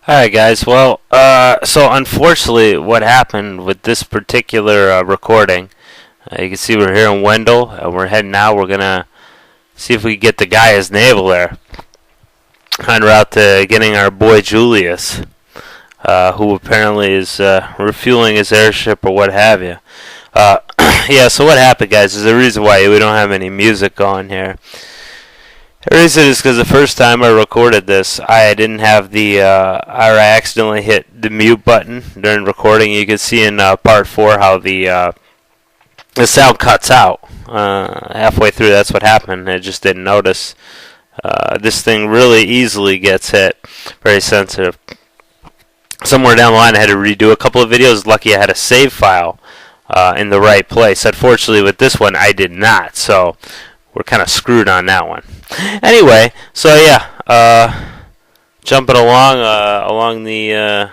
Alright guys, well, so unfortunately what happened with this particular recording, you can see we're here in Wendell, and we're heading out. We're gonna see if we can get the guy his navel there, en route to getting our boy Julius, who apparently is refueling his airship or what have you. Yeah, so what happened guys is the reason why we don't have any music on here. The reason is because the first time I recorded this, I didn't have I accidentally hit the mute button during recording. You can see in part 4 how the sound cuts out halfway through. That's what happened. I just didn't notice. This thing really easily gets hit. Very sensitive. Somewhere down the line, I had to redo a couple of videos. Lucky I had a save file in the right place. Unfortunately, with this one, I did not. So we're kind of screwed on that one. Anyway, so yeah, jumping along the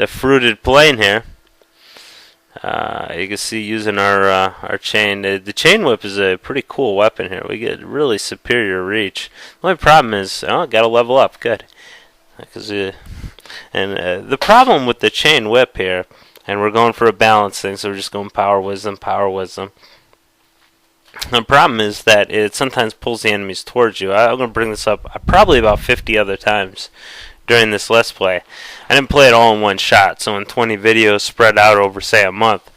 fruited plain here. You can see using our chain. The chain whip is a pretty cool weapon here. We get really superior reach. The only problem is, gotta level up. Good, the problem with the chain whip here, and we're going for a balance thing, so we're just going power wisdom, power wisdom. The problem is that it sometimes pulls the enemies towards you. I'm going to bring this up probably about 50 other times during this Let's Play. I didn't play it all in one shot, so in 20 videos spread out over, say, a month.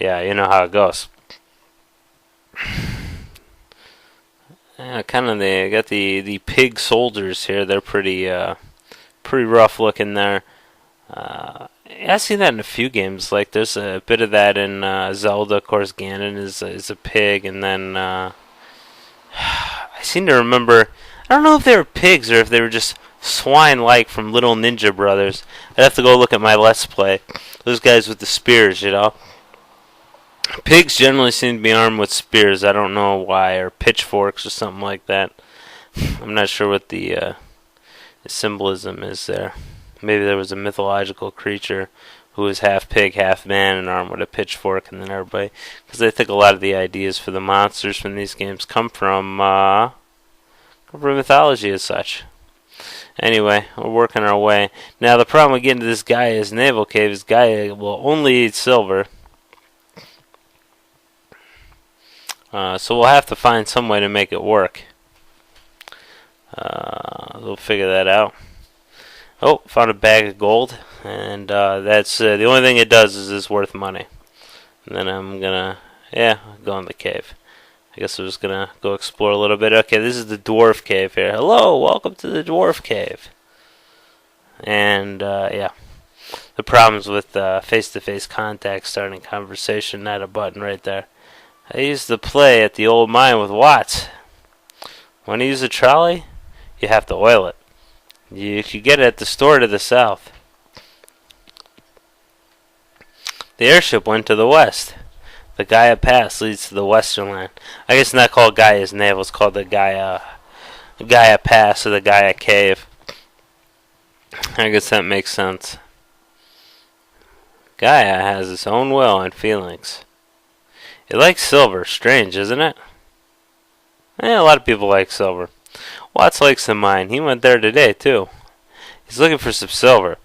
Yeah, you know how it goes. Yeah, they got the pig soldiers here. They're pretty rough looking there. I've seen that in a few games. Like there's a bit of that in Zelda. Of course, Ganon is a pig, and then I seem to remember. I don't know if they were pigs or if they were just swine-like from Little Ninja Brothers. I'd have to go look at my Let's Play. Those guys with the spears, you know. Pigs generally seem to be armed with spears. I don't know why, or pitchforks or something like that. I'm not sure what the symbolism is there. Maybe there was a mythological creature who was half pig, half man, and armed with a pitchfork, and then everybody. Because I think a lot of the ideas for the monsters from these games come from mythology as such. Anyway, we're working our way. Now, the problem with getting to this guy is Naval Cave. This guy will only eat silver. So we'll have to find some way to make it work. We'll figure that out. Oh, found a bag of gold, and that's the only thing it does is it's worth money. And then I'm gonna, go in the cave. I guess I'm just gonna go explore a little bit. Okay, this is the Dwarf Cave here. Hello, welcome to the Dwarf Cave. And the problems with face-to-face contact, starting conversation, not a button right there. I used to play at the old mine with Watts. Want to use a trolley? You have to oil it. You could get it at the store to the south. The airship went to the west. The Gaia Pass leads to the western land. I guess it's not called Gaia's Navel. It's called the Gaia Pass or the Gaia Cave. I guess that makes sense. Gaia has its own will and feelings. It likes silver. Strange, isn't it? A lot of people like silver. Watts likes the mine. He went there today, too. He's looking for some silver.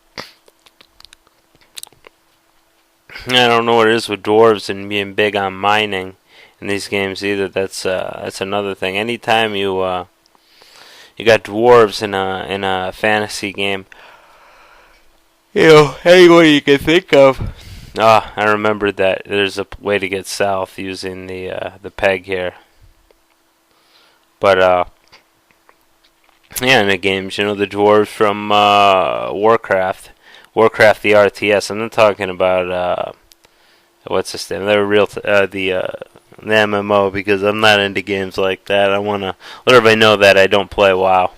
I don't know what it is with dwarves and being big on mining in these games either. That's another thing. Anytime you got dwarves in a fantasy game, anybody you can think of. I remembered that there's a way to get south using the peg here. But in the games, the dwarves from Warcraft the RTS. I'm not talking about what's this name? They're real the MMO, because I'm not into games like that. I want to let everybody know that I don't play WoW.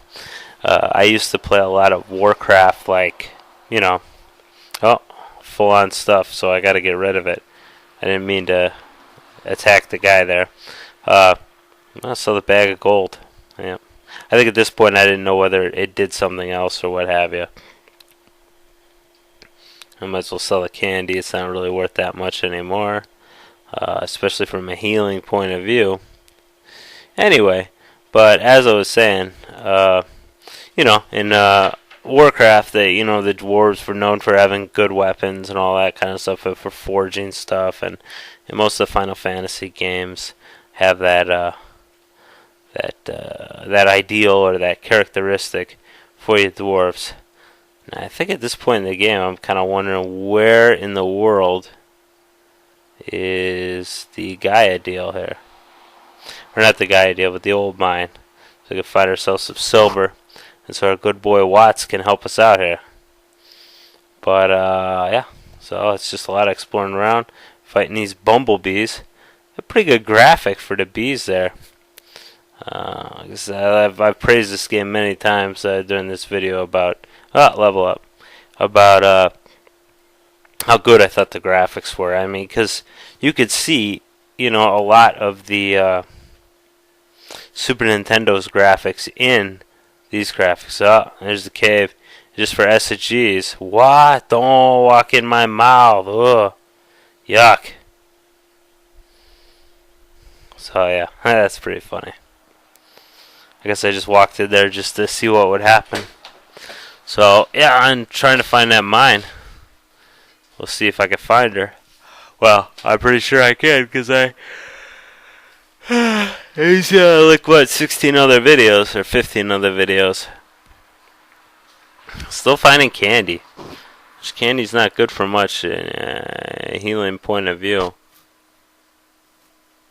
I used to play a lot of Warcraft, full on stuff. So I got to get rid of it. I didn't mean to attack the guy there. I saw the bag of gold. Yeah. I think at this point I didn't know whether it did something else or what have you. I might as well sell the candy. It's not really worth that much anymore, especially from a healing point of view. Anyway, but as I was saying, in Warcraft, that the dwarves were known for having good weapons and all that kind of stuff, for forging stuff, and most of the Final Fantasy games have that ideal or that characteristic for you dwarves. And I think at this point in the game, I'm kind of wondering where in the world is the Gaia deal here. Or not the Gaia deal, but the old mine. So we can find ourselves some silver. And so our good boy Watts can help us out here. But, yeah. So it's just a lot of exploring around. Fighting these bumblebees. A pretty good graphic for the bees there. I've praised this game many times during this video about... level up. About, how good I thought the graphics were. I mean, because you could see, a lot of the Super Nintendo's graphics in these graphics. Oh, there's the cave. Just for SSGs. What? Don't walk in my mouth. Ugh. Yuck. So, yeah, that's pretty funny. I guess I just walked in there just to see what would happen. So, yeah, I'm trying to find that mine. We'll see if I can find her. Well, I'm pretty sure I can, because there's, 16 other videos, or 15 other videos. Still finding candy. Which candy's not good for much in a healing point of view.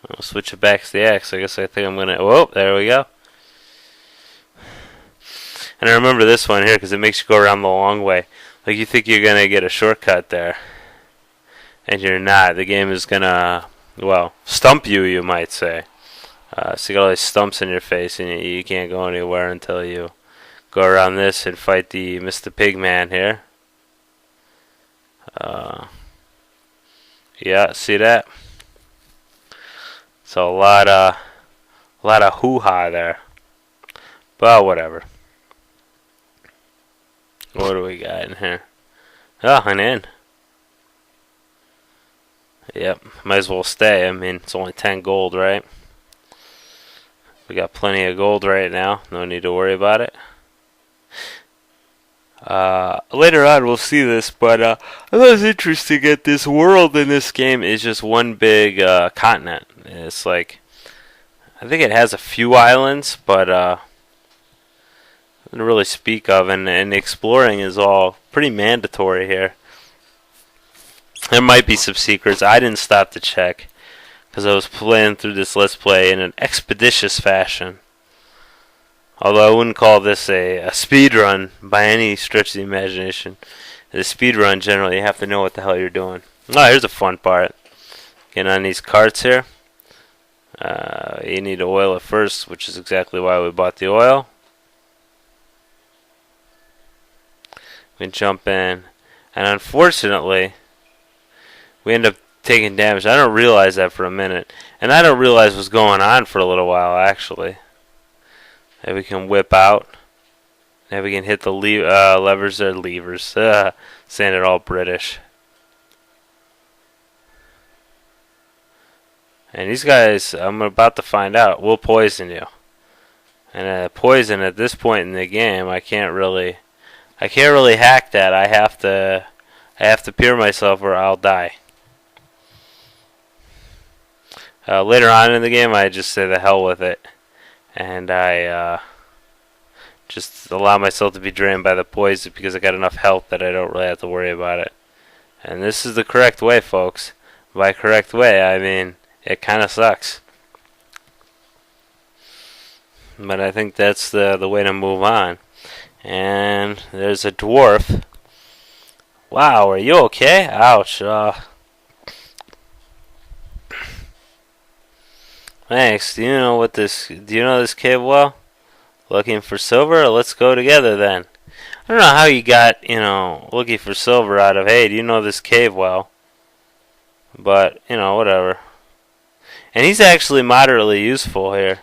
I'll switch it back to the axe. I think I'm going to... Whoa, there we go. And I remember this one here because it makes you go around the long way. Like, you think you're going to get a shortcut there. And you're not. The game is going to, stump you might say. So you got all these stumps in your face and you can't go anywhere until you go around this and fight the Mr. Pigman here. Yeah, see that? So a lot of hoo-ha there. But whatever. What do we got in here? Oh, an inn. Yep, might as well stay. I mean, it's only 10 gold, right? We got plenty of gold right now. No need to worry about it. Later on, we'll see this, but I thought it was interesting that this world in this game is just one big continent. It's like, I think it has a few islands, but to really speak of, and exploring is all pretty mandatory here. There might be some secrets. I didn't stop to check because I was playing through this Let's Play in an expeditious fashion. Although I wouldn't call this a speedrun by any stretch of the imagination. The speedrun, generally, you have to know what the hell you're doing. Oh, here's a fun part. Getting on these carts here. You need to oil it first, which is exactly why we bought the oil. We can jump in. And unfortunately, we end up taking damage. I don't realize that for a minute. And I don't realize what's going on for a little while, actually. And we can whip out. And we can hit the levers or levers. Saying it all British. And these guys, I'm about to find out, will poison you. And poison at this point in the game, I can't really hack that. I have to peer myself or I'll die. Later on in the game, I just say the hell with it, and I just allow myself to be drained by the poison because I got enough health that I don't really have to worry about it. And this is the correct way, folks. By correct way, I mean it kind of sucks. But I think that's the way to move on. And there's a dwarf. Wow, are you okay? Ouch. Thanks. Do you know this cave well? Looking for silver? Let's go together then. I don't know how you got, looking for silver out of, hey, do you know this cave well? But, whatever. And he's actually moderately useful here.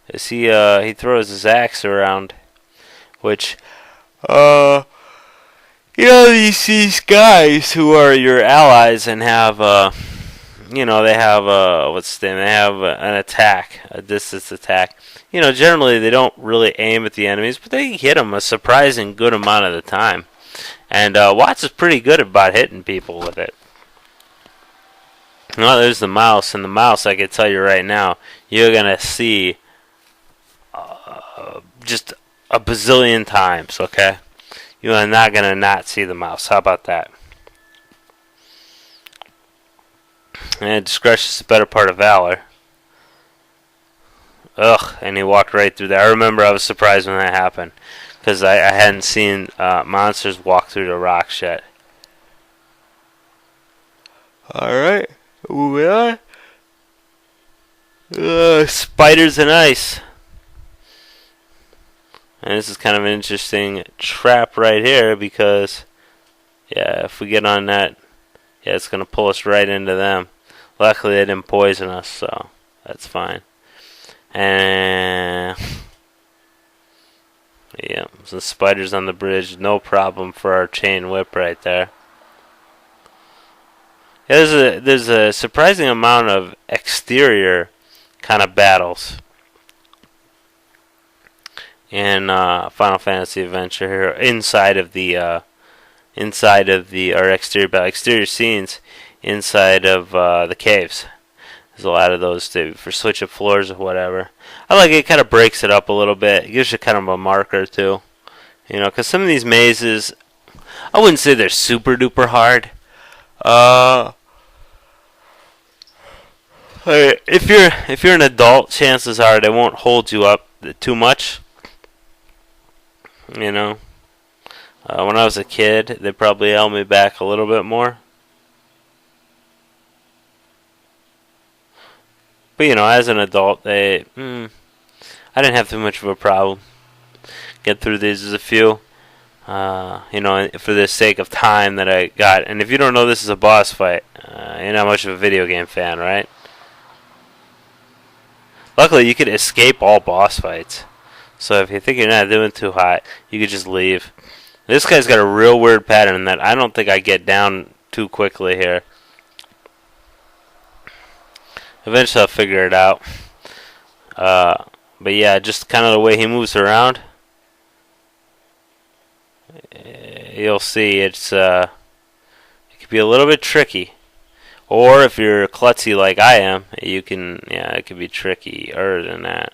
As he throws his axe around. Which, these guys who are your allies and have, they have they have an attack, a distance attack. Generally they don't really aim at the enemies, but they hit them a surprising good amount of the time. And Watts is pretty good about hitting people with it. Well, there's the mouse, and the mouse, I can tell you right now, you're gonna see just a bazillion times. Okay, you are not gonna not see the mouse. How about that? And discretion is the better part of valor. Ugh, and he walked right through there. I remember I was surprised when that happened, because I hadn't seen monsters walk through the rocks yet. Alright, moving on. Spiders and ice. And this is kind of an interesting trap right here, because, yeah, if we get on that, yeah, it's going to pull us right into them. Luckily, they didn't poison us, so that's fine. And yeah, some spiders on the bridge, no problem for our chain whip right there. Yeah, there's a surprising amount of exterior kind of battles in Final Fantasy Adventure here, inside of the or exterior scenes inside of the caves. There's a lot of those too, for switch up floors or whatever. I like it. It kind of breaks it up a little bit. It gives you kind of a marker too. Because some of these mazes, I wouldn't say they're super duper hard. If you're an adult, chances are they won't hold you up too much. When I was a kid, they probably held me back a little bit more. But as an adult, I didn't have too much of a problem. Get through these. There's a few, for the sake of time that I got. And if you don't know this is a boss fight, you're not much of a video game fan, right? Luckily, you could escape all boss fights. So if you think you're not doing too hot, you could just leave. This guy's got a real weird pattern that I don't think I get down too quickly here. Eventually I'll figure it out. But yeah, just kind of the way he moves around, you'll see it can be a little bit tricky. Or if you're klutzy like I am, it can be trickier than that.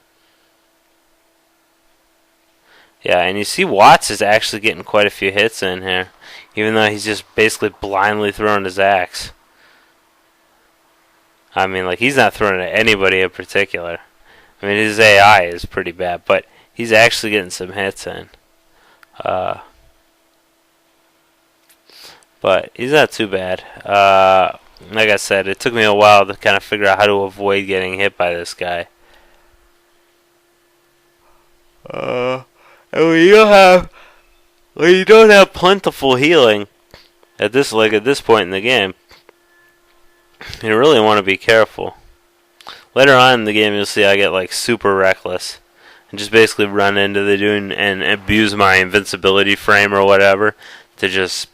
Yeah, and you see Watts is actually getting quite a few hits in here, even though he's just basically blindly throwing his axe. I mean, he's not throwing it at anybody in particular. I mean, his AI is pretty bad, but he's actually getting some hits in. But he's not too bad. Like I said, it took me a while to kind of figure out how to avoid getting hit by this guy. And when you don't have plentiful healing at this point in the game, you really want to be careful. Later on in the game, you'll see I get super reckless and just basically run into the dude and abuse my invincibility frame or whatever to just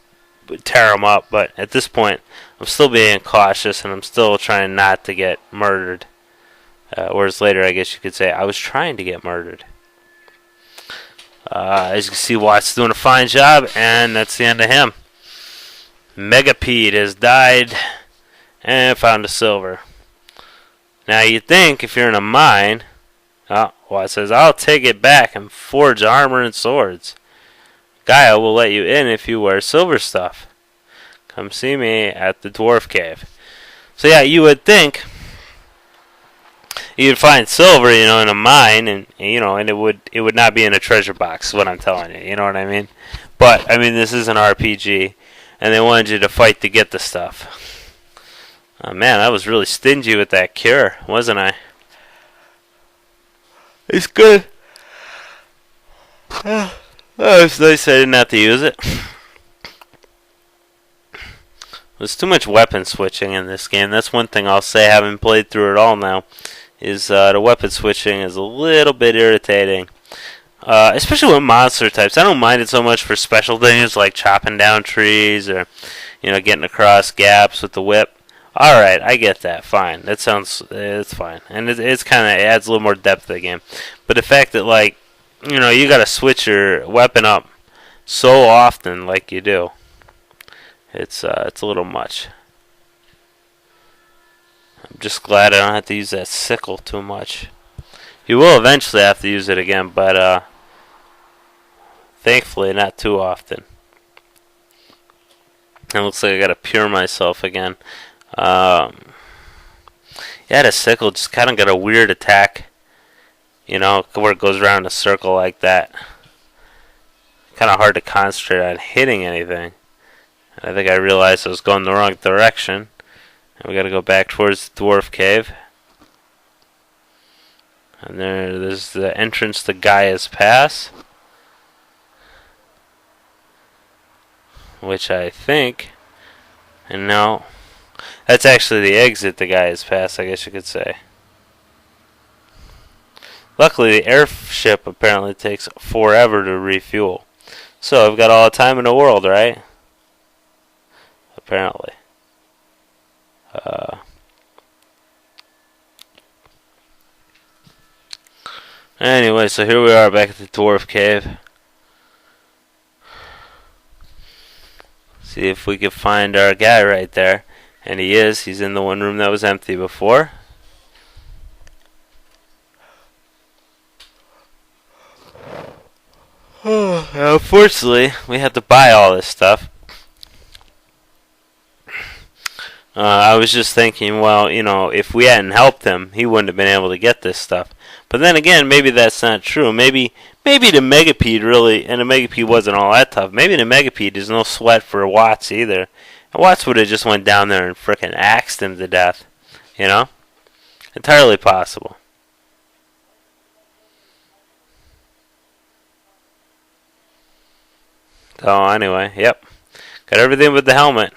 tear him up. But at this point, I'm still being cautious and I'm still trying not to get murdered. Whereas later, I guess you could say I was trying to get murdered. As you can see, Watts doing a fine job, and that's the end of him. Megapede has died and found a silver. Now you'd think if you're in a mine, Watts says, I'll take it back and forge armor and swords. Gaia will let you in if you wear silver stuff. Come see me at the Dwarf Cave. So yeah, you would think you'd find silver, in a mine, and and it would not be in a treasure box. Is what I'm telling you. You know what I mean? But I mean, this is an RPG, and they wanted you to fight to get the stuff. Oh man, I was really stingy with that cure, wasn't I? It's good. It's nice I didn't have to use it. There's too much weapon switching in this game. That's one thing I'll say, having played through it all now, is the weapon switching is a little bit irritating. Especially with monster types. I don't mind it so much for special things like chopping down trees or, getting across gaps with the whip. All right, I get that. Fine, that sounds it's fine, and it's kind of adds a little more depth to the game. But the fact that like you got to switch your weapon up so often, like you do, it's a little much. I'm just glad I don't have to use that sickle too much. You will eventually have to use it again, but thankfully not too often. It looks like I gotta pure myself again. Yeah, the sickle just kind of got a weird attack. Where it goes around in a circle like that. Kind of hard to concentrate on hitting anything. I think I realized I was going the wrong direction. And we gotta go back towards the Dwarf Cave. And there's the entrance to Gaia's Pass. Which I think... And no... That's actually the exit to Gaia's Pass, I guess you could say. Luckily, the airship apparently takes forever to refuel. So, I've got all the time in the world, right? Apparently. Anyway, so here we are back at the Dwarf Cave. See if we can find our guy right there. And he is. He's in the one room that was empty before. Unfortunately, we had to buy all this stuff. I was just thinking, well, if we hadn't helped him, he wouldn't have been able to get this stuff. But then again, maybe that's not true. Maybe the Megapede really, and the Megapede wasn't all that tough. Maybe the Megapede is no sweat for Watts either. And Watts would have just went down there and frickin' axed him to death. Entirely possible. So anyway, yep. Got everything but the helmet.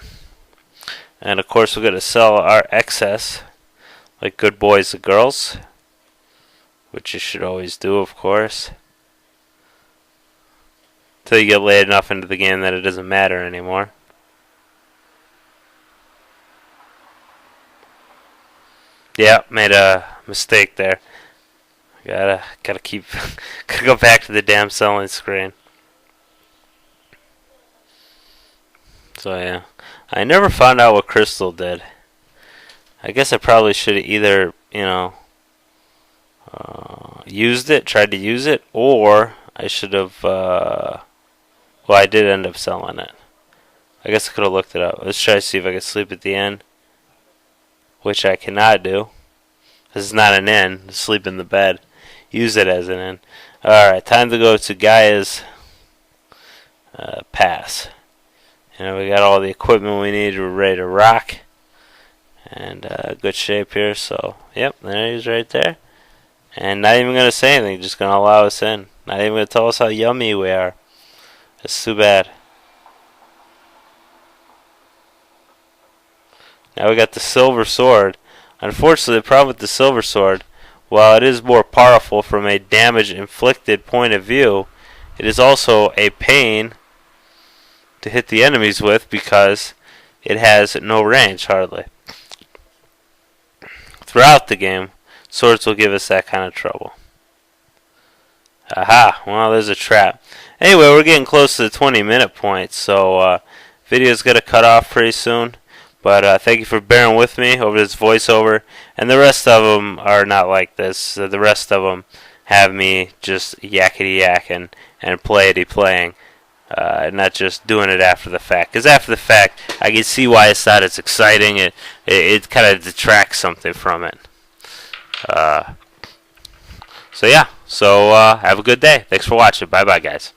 And of course we're going to sell our excess like good boys and girls. Which you should always do, of course. Until you get late enough into the game that it doesn't matter anymore. Yeah, made a mistake there. Gotta keep gotta go back to the damn selling screen. So yeah. I never found out what Crystal did. I guess I probably should have either, tried to use it, or I should have, well, I did end up selling it. I guess I could have looked it up. Let's try to see if I can sleep at the inn, which I cannot do. This is not an inn. Sleep in the bed. Use it as an inn. Alright, time to go to Gaia's Pass. We got all the equipment we need. We're ready to rock. And good shape here. So, yep, there he's right there. And not even going to say anything. Just going to allow us in. Not even going to tell us how yummy we are. It's too bad. Now we got the silver sword. Unfortunately, the problem with the silver sword, while it is more powerful from a damage inflicted point of view, it is also a pain to hit the enemies with because it has no range hardly. Throughout the game, swords will give us that kind of trouble. Aha, well, there's a trap. Anyway, we're getting close to the 20-minute point, so video's going to cut off pretty soon. But thank you for bearing with me over this voiceover. And the rest of them are not like this. The rest of them have me just yakety-yakking and playing. Not just doing it after the fact. Because after the fact, I can see why it's not as exciting. It kind of detracts something from it. So yeah. So have a good day. Thanks for watching. Bye-bye, guys.